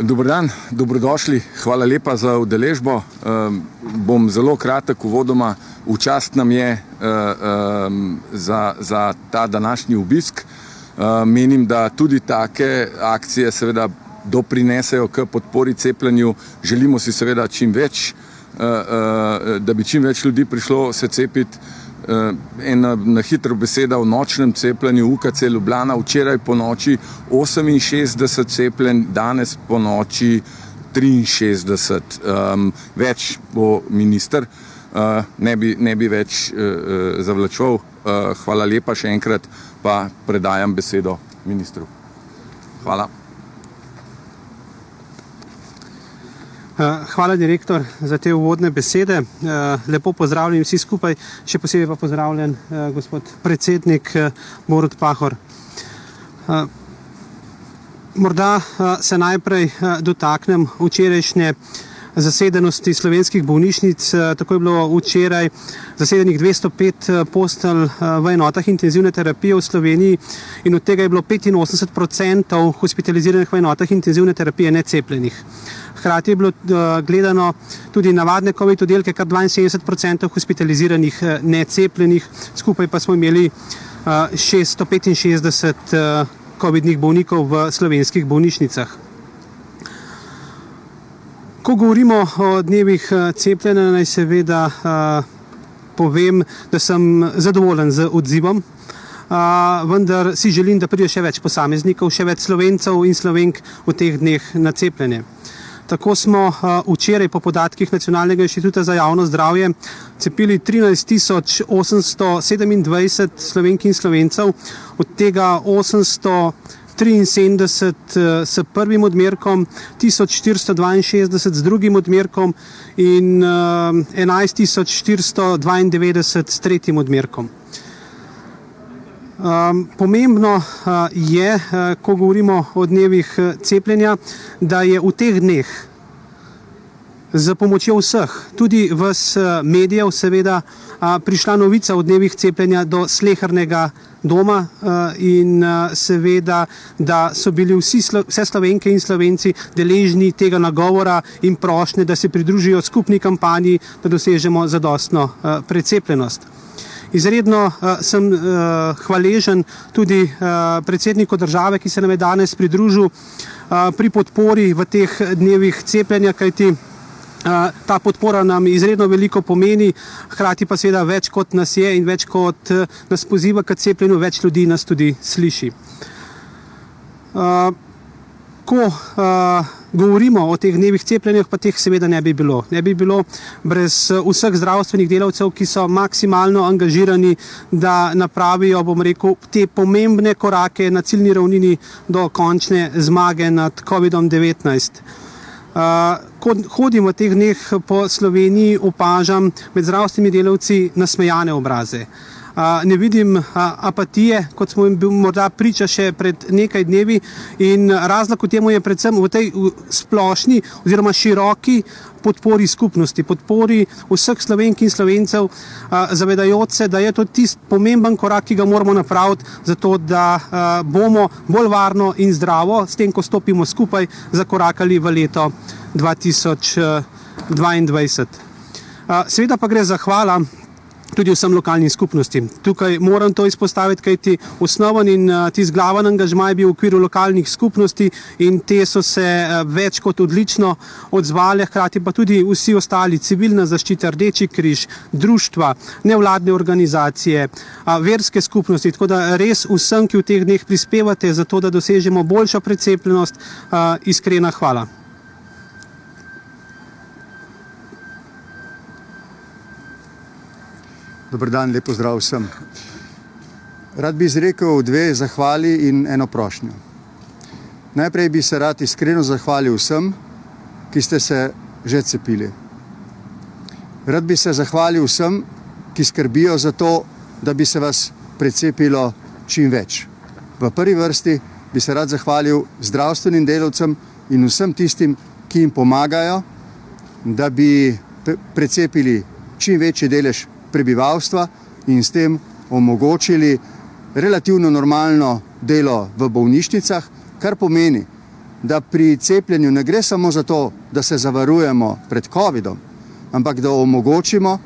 Dober dan, dobrodošli, hvala lepa za udeležbo. Bom zelo kratek uvodoma. V čast nam je za ta današnji obisk. Menim, da tudi take akcije seveda doprinesejo k podpori cepljenju. Želimo si seveda čim več, da bi čim več ljudi prišlo se cepiti. Ena na hitro beseda o nočnem cepljenju. UKC Ljubljana včeraj po noči 68 cepljenj, danes po noči 63. Več bo minister, ne bi več zavlačeval. Hvala lepa še enkrat, pa predajam besedo ministru. Hvala. Hvala, direktor, za te uvodne besede. Lepo pozdravljeni vsi skupaj, še posebej pa pozdravljen gospod predsednik Borut Pahor. Morda se najprej dotaknem včerajšnje zasedenosti slovenskih bolnišnic. Tako je bilo včeraj zasedenih 205 postelj v enotah intenzivne terapije v Sloveniji in od tega je bilo 85% hospitaliziranih v enotah intenzivne terapije necepljenih. Hkrati je bilo gledano tudi navadne COVID oddelke, kar 72% hospitaliziranih necepljenih, skupaj pa smo imeli 665 COVID-nih bolnikov v slovenskih bolnišnicah. Ko govorimo o dnevih cepljenja, naj seveda povem, da sem zadovoljen z odzivom, vendar si želim, da pride še več posameznikov, še več Slovencev in Slovenk v teh dneh na cepljenje. Tako smo včeraj po podatkih Nacionalnega inštituta za javno zdravje cepili 13 827 Slovenk in Slovencev, od tega 873 s prvim odmerkom, 1462 z drugim odmerkom in 11 492 s tretjim odmerkom. Pomembno je, ko govorimo o dnevih cepljenja, da je v teh dneh z pomočjo vseh, tudi vas medijev seveda, prišla novica o dnevih cepljenja do slehernega doma in seveda, da so bili vse Slovenke in Slovenci deležni tega nagovora in prošnje, da se pridružijo skupni kampanji, da dosežemo zadostno precepljenost. Izredno sem hvaležen tudi predsedniku države, ki se nam je danes pridružil pri podpori v teh dnevih cepljenja, kajti ta podpora nam izredno veliko pomeni, hkrati pa seveda več kot nas je in več kot nas poziva k cepljenju, več ljudi nas tudi sliši. Ko govorimo o teh dnevih cepljenja, pa teh seveda ne bi bilo. Ne bi bilo brez vseh zdravstvenih delavcev, ki so maksimalno angažirani, da napravijo, bom rekel, te pomembne korake na ciljni ravnini do končne zmage nad COVID-19. Ko hodim v teh dneh po Sloveniji, opažam med zdravstvenimi delavci nasmejane obraze. Ne vidim apatije, kot smo jim morda priča še pred nekaj dnevi, in razlog v temu je predvsem v tej splošni oziroma široki podpori skupnosti, podpori vseh Slovenk in Slovencev, zavedajoč se, da je to tisti pomemben korak, ki ga moramo napraviti, zato da bomo bolj varno in zdravo, s tem, ko stopimo skupaj, zakorakali v leto 2022. Seveda pa gre zahvala tudi vsem lokalnim skupnostim. Tukaj moram to izpostaviti, kajti osnoven in tisti glaven angažma je bil v okviru lokalnih skupnosti in te so se več kot odlično odzvale, hkrati pa tudi vsi ostali, civilna zaščita, Rdeči križ, društva, nevladne organizacije, verske skupnosti, tako da res vsem, ki v teh dneh prispevate za to, da dosežemo boljšo precepljenost, iskrena hvala. Dober dan, lep pozdrav vsem. Rad bi izrekel dve zahvali in eno prošnjo. Najprej bi se rad iskreno zahvalil vsem, ki ste se že cepili. Rad bi se zahvalil vsem, ki skrbijo za to, da bi se vas precepilo čim več. V prvi vrsti bi se rad zahvalil zdravstvenim delavcem in vsem tistim, ki jim pomagajo, da bi precepili čim večji delež prebivalstva in s tem omogočili relativno normalno delo v bolnišnicah, kar pomeni, da pri cepljenju ne gre samo za to, da se zavarujemo pred COVID-om, ampak da omogočimo,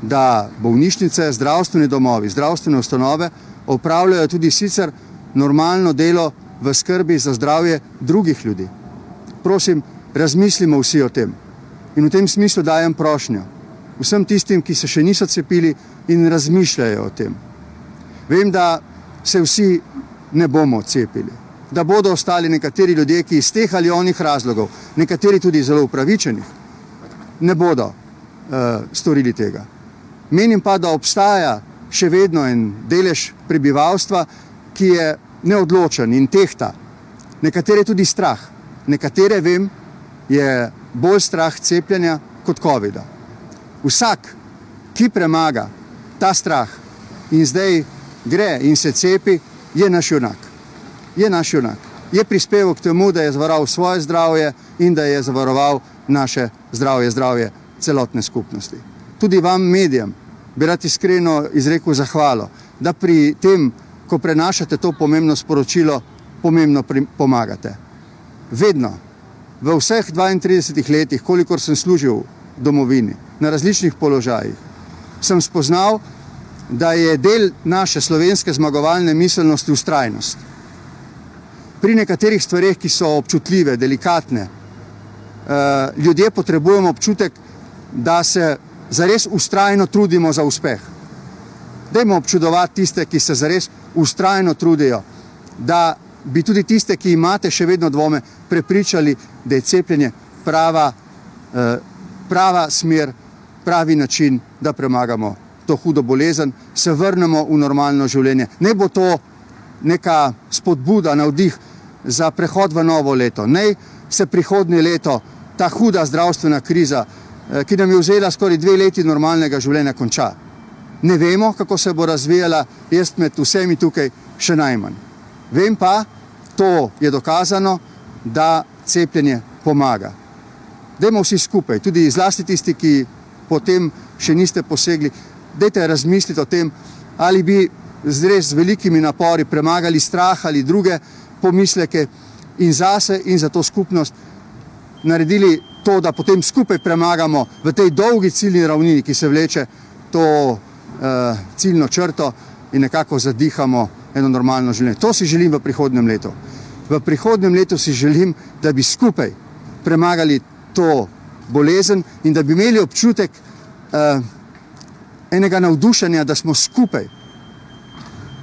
da bolnišnice, zdravstveni domovi, zdravstvene ustanove opravljajo tudi sicer normalno delo v skrbi za zdravje drugih ljudi. Prosim, razmislimo vsi o tem. In v tem smislu dajem prošnjo vsem tistim, ki se še niso cepili in razmišljajo o tem. Vem, da se vsi ne bomo cepili, da bodo ostali nekateri ljudje, ki iz teh ali onih razlogov, nekateri tudi zelo upravičenih, ne bodo storili tega. Menim pa, da obstaja še vedno en delež prebivalstva, ki je neodločen in tehta. Nekatere tudi strah. Nekatere, vem, je bolj strah cepljenja kot COVID-a. Vsak, ki premaga ta strah in zdaj gre in se cepi, je naš junak. Je naš junak. Je prispeval k temu, da je zavaroval svoje zdravje in da je zavaroval naše zdravje, zdravje celotne skupnosti. Tudi vam, medijem, bi rad iskreno izrekel zahvalo, da pri tem, ko prenašate to pomembno sporočilo, pomembno pomagate. Vedno, v vseh 32 letih, kolikor sem služil v domovini, na različnih položajih, sem spoznal, da je del naše slovenske zmagovalne miselnosti vztrajnost. Pri nekaterih stvareh, ki so občutljive, delikatne, ljudje potrebujemo občutek, da se zares vztrajno trudimo za uspeh. Dajmo občudovati tiste, ki se zares vztrajno trudijo, da bi tudi tiste, ki imate še vedno dvome, prepričali, da je cepljenje prava smer, pravi način, da premagamo to hudo bolezen, se vrnemo v normalno življenje. Ne bo to neka spodbuda, navdih za prehod v novo leto. Naj se prihodnje leto ta huda zdravstvena kriza, ki nam je vzela skoraj 2 leti normalnega življenja, konča. Ne vemo, kako se bo razvijala, jaz med vsemi tukaj še najmanj. Vem pa, to je dokazano, da cepljenje pomaga. Dajmo vsi skupaj, tudi zlasti tisti, ki potem še niste posegli, dajte razmisliti o tem, ali bi res z velikimi napori premagali strah ali druge pomisleke in zase in za to skupnost naredili to, da potem skupaj premagamo v tej dolgi ciljni ravnini, ki se vleče to ciljno črto in nekako zadihamo eno normalno življenje. To si želim v prihodnjem letu. V prihodnjem letu si želim, da bi skupaj premagali to bolezen in da bi imeli občutek enega navdušenja, da smo skupaj,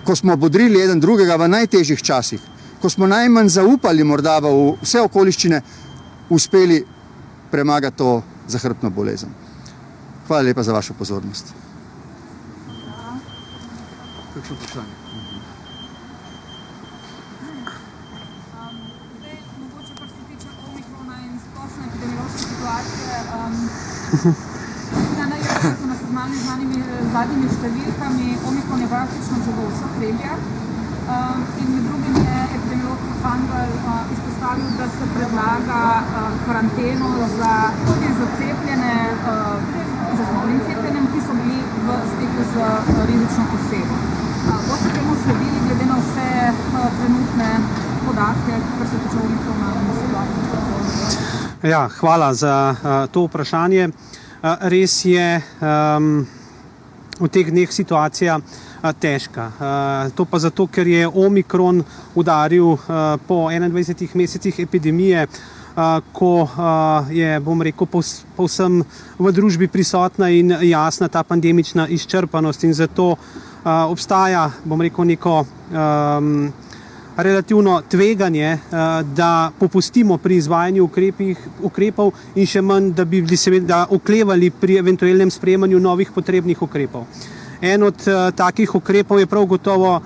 ko smo bodrili eden drugega v najtežjih časih, ko smo najmanj zaupali morda v vse okoliščine, uspeli premagati to zahrbtno bolezen. Hvala lepa za vašo pozornost. Kakšno vprašanje? Mogoče kar se tiče omikrona in splošne epidemiološke situacije, so nas seznanili z zadnjimi številkami. Omikron je praktično že v vseh regijah in med drugim je epidemiolog Kangler izpostavil, da se predlaga karanteno tudi za cepljene, za znolim cepljenjem, ki so bili v stiku z rizično osebo. Boste temu sledili glede na vse trenutne podatke, kar se tiče omikrona in situacije? Ja, hvala za to vprašanje. Res je v teh dneh situacija težka. To pa zato, ker je omikron udaril po 21 mesecih epidemije, ko je, bom rekel, povsem v družbi prisotna in jasna ta pandemična izčrpanost in zato obstaja, bom rekel, neko relativno tveganje, da popustimo pri izvajanju ukrepov in še manj, da bi bili seveda oklevali pri eventualnem sprejemanju novih potrebnih ukrepov. En od takih ukrepov je prav gotovo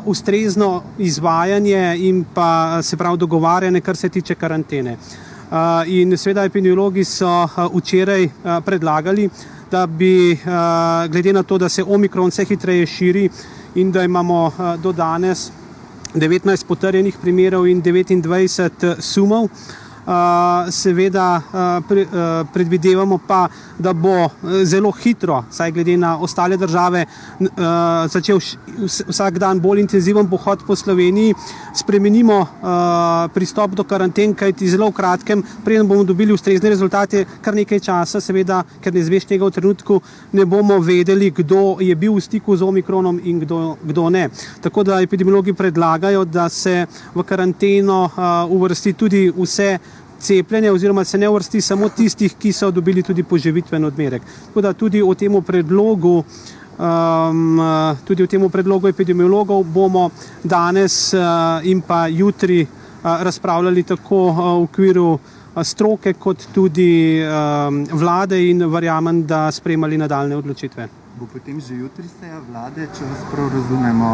ustrezno izvajanje in pa se pravi dogovarjanje, kar se tiče karantene. In seveda epidemiologi so včeraj predlagali, da bi glede na to, da se omikron vse hitreje širi in da imamo do danes 19 potrjenih primerov in 29 sumov, seveda predvidevamo pa, da bo zelo hitro, saj glede na ostale države, začel vsak dan bolj intenziven pohod po Sloveniji, spremenimo pristop do karanten, kajti zelo v kratkem, preden bomo dobili ustrezne rezultate, kar nekaj časa, seveda, ker ne izveš tega v trenutku, ne bomo vedeli, kdo je bil v stiku z omikronom in kdo ne. Tako da epidemiologi predlagajo, da se v karanteno uvrsti tudi vse cepljenje oziroma se ne uvrsti samo tistih, ki so dobili tudi poživitven odmerek. Tako da tudi o tem predlogu epidemiologov bomo danes in pa jutri razpravljali tako v okviru stroke kot tudi vlade in verjamem, da sprejemali nadaljne odločitve. Bo potem že jutri seja vlade, če vas prav razumemo,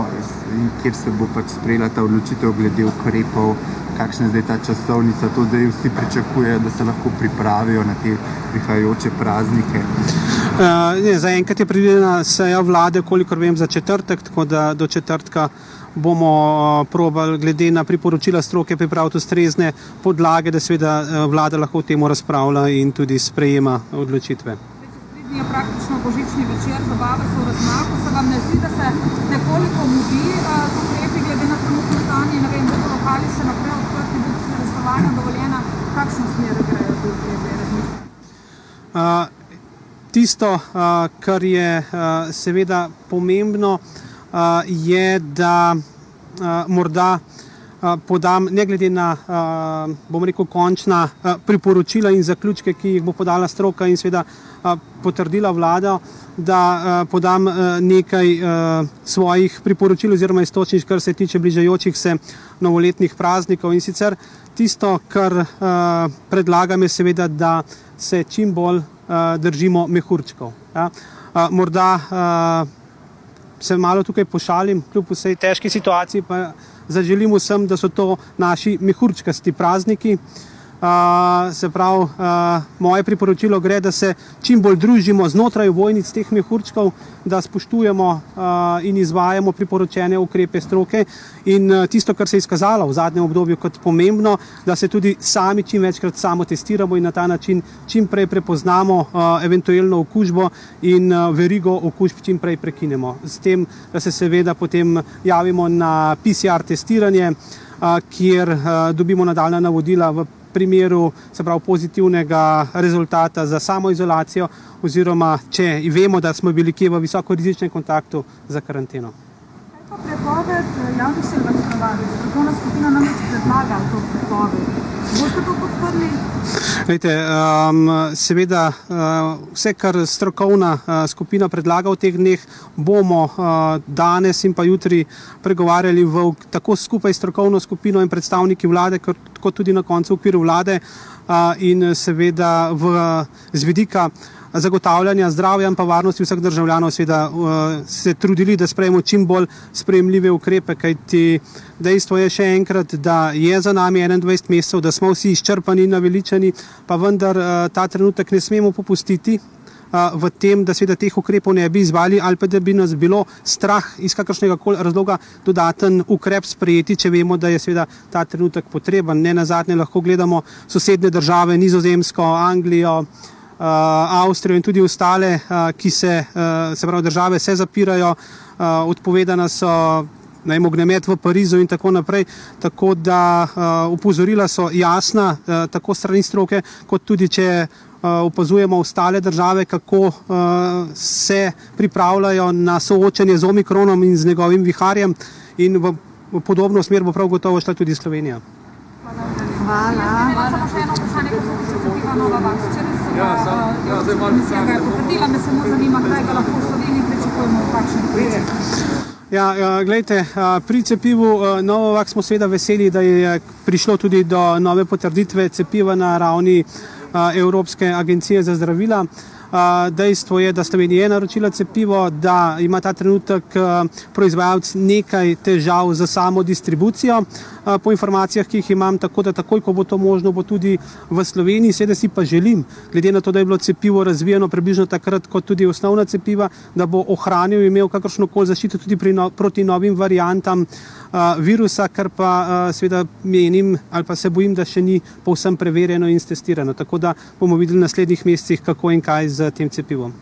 kjer se bo pač sprejela ta odločitev glede ukrepov, kakšna je zdaj ta časovnica, to zdaj vsi pričakujejo, da se lahko pripravijo na te prihajajoče praznike? Zaenkrat je predvidena seja vlade, kolikor vem, za četrtek, tako da do četrtka bomo probali glede na priporočila stroke pripraviti ustrezne podlage, da seveda vlada lahko o tem razpravlja in tudi sprejema odločitve. Je praktično božični večer, zabave so v razmaku, se vam ne zdi, da se nekoliko mudi z ukrepi glede na trenutno stanje, ne vem, bodo lokali še naprej odprti, bodo restovanja dovoljena, kakšno smer grejo tudi razmišljati? Tisto, kar je seveda pomembno, je, da morda podam, ne glede na, bom rekel, končna priporočila in zaključke, ki jih bo podala stroka in seveda potrdila vlada, da podam nekaj svojih priporočil oziroma iztočnic, kar se tiče bližajočih se novoletnih praznikov. In sicer tisto, kar predlagam, je seveda, da se čim bolj držimo mehurčkov. Ja. Morda se malo tukaj pošalim, kljub vsej težki situaciji, pa zaželim vsem, da so to naši mehurčkasti prazniki. Se pravi, moje priporočilo gre, da se čim bolj družimo znotraj vojnic teh mehurčkov, da spoštujemo in izvajamo priporočene ukrepe stroke in tisto, kar se je izkazalo v zadnjem obdobju kot pomembno, da se tudi sami čim večkrat samotestiramo in na ta način čim prej prepoznamo eventualno okužbo in verigo okužb čim prej prekinemo. S tem, da se seveda potem javimo na PCR testiranje, kjer dobimo nadaljnja navodila v primeru, se pravi, pozitivnega rezultata za samoizolacijo oziroma če vemo, da smo bili kje v visokorizičnem kontaktu za karanteno. Kaj pa prepoved javnih silvestrovanja? Strokovna skupina namreč predlaga to prepoved. Boste to podprli? Seveda vse, kar strokovna skupina predlaga v teh dneh, bomo danes in pa jutri pregovarjali tako skupaj s strokovno skupino in predstavniki vlade, kot tudi na koncu v okviru vlade in seveda z vidika zagotavljanja zdravja in pa varnosti vseh državljanov seveda se trudili, da sprejmemo čim bolj sprejemljive ukrepe, kajti dejstvo je še enkrat, da je za nami 21 mesecev, da smo vsi izčrpani in naveličani, pa vendar ta trenutek ne smemo popustiti v tem, da seveda teh ukrepov ne bi izvali ali pa da bi nas bilo strah iz kakršnega koli razloga dodaten ukrep sprejeti, če vemo, da je seveda ta trenutek potreben. Ne nazadnje lahko gledamo sosednje države, Nizozemsko, Anglijo, Avstrijo in tudi ostale, ki se pravi, države se zapirajo, odpovedana so ognjemet v Parizu in tako naprej, tako da opozorila so jasna, tako strani stroke, kot tudi če opazujemo ostale države, kako se pripravljajo na soočanje z omikronom in z njegovim viharjem in v podobno smer bo prav gotovo šla tudi Slovenija. Hvala. Samo še eno vprašanje, ko se cepiva Novavax. Včeraj komisija ga je potrdila, me samo zanima, kdaj ga lahko v Sloveniji pričakujemo v kakšnem primeru. Glejte, pri cepivu Novavax smo seveda veseli, da je prišlo tudi do nove potrditve cepiva na ravni Evropske agencije za zdravila. Dejstvo je, da Slovenija je naročila cepivo, da ima ta trenutek proizvajalec nekaj težav za samo distribucijo po informacijah, ki jih imam, tako da takoj, ko bo to možno, bo tudi v Sloveniji. Seveda si pa želim, glede na to, da je bilo cepivo razvijeno približno takrat kot tudi osnovna cepiva, da bo ohranil in imel kakršnokoli zaščito tudi proti novim variantam, virusa, kar pa seveda menim ali pa se bojim, da še ni povsem preverjeno in testirano. Tako da bomo videli v naslednjih mesecih, kako in kaj z tem cepivom.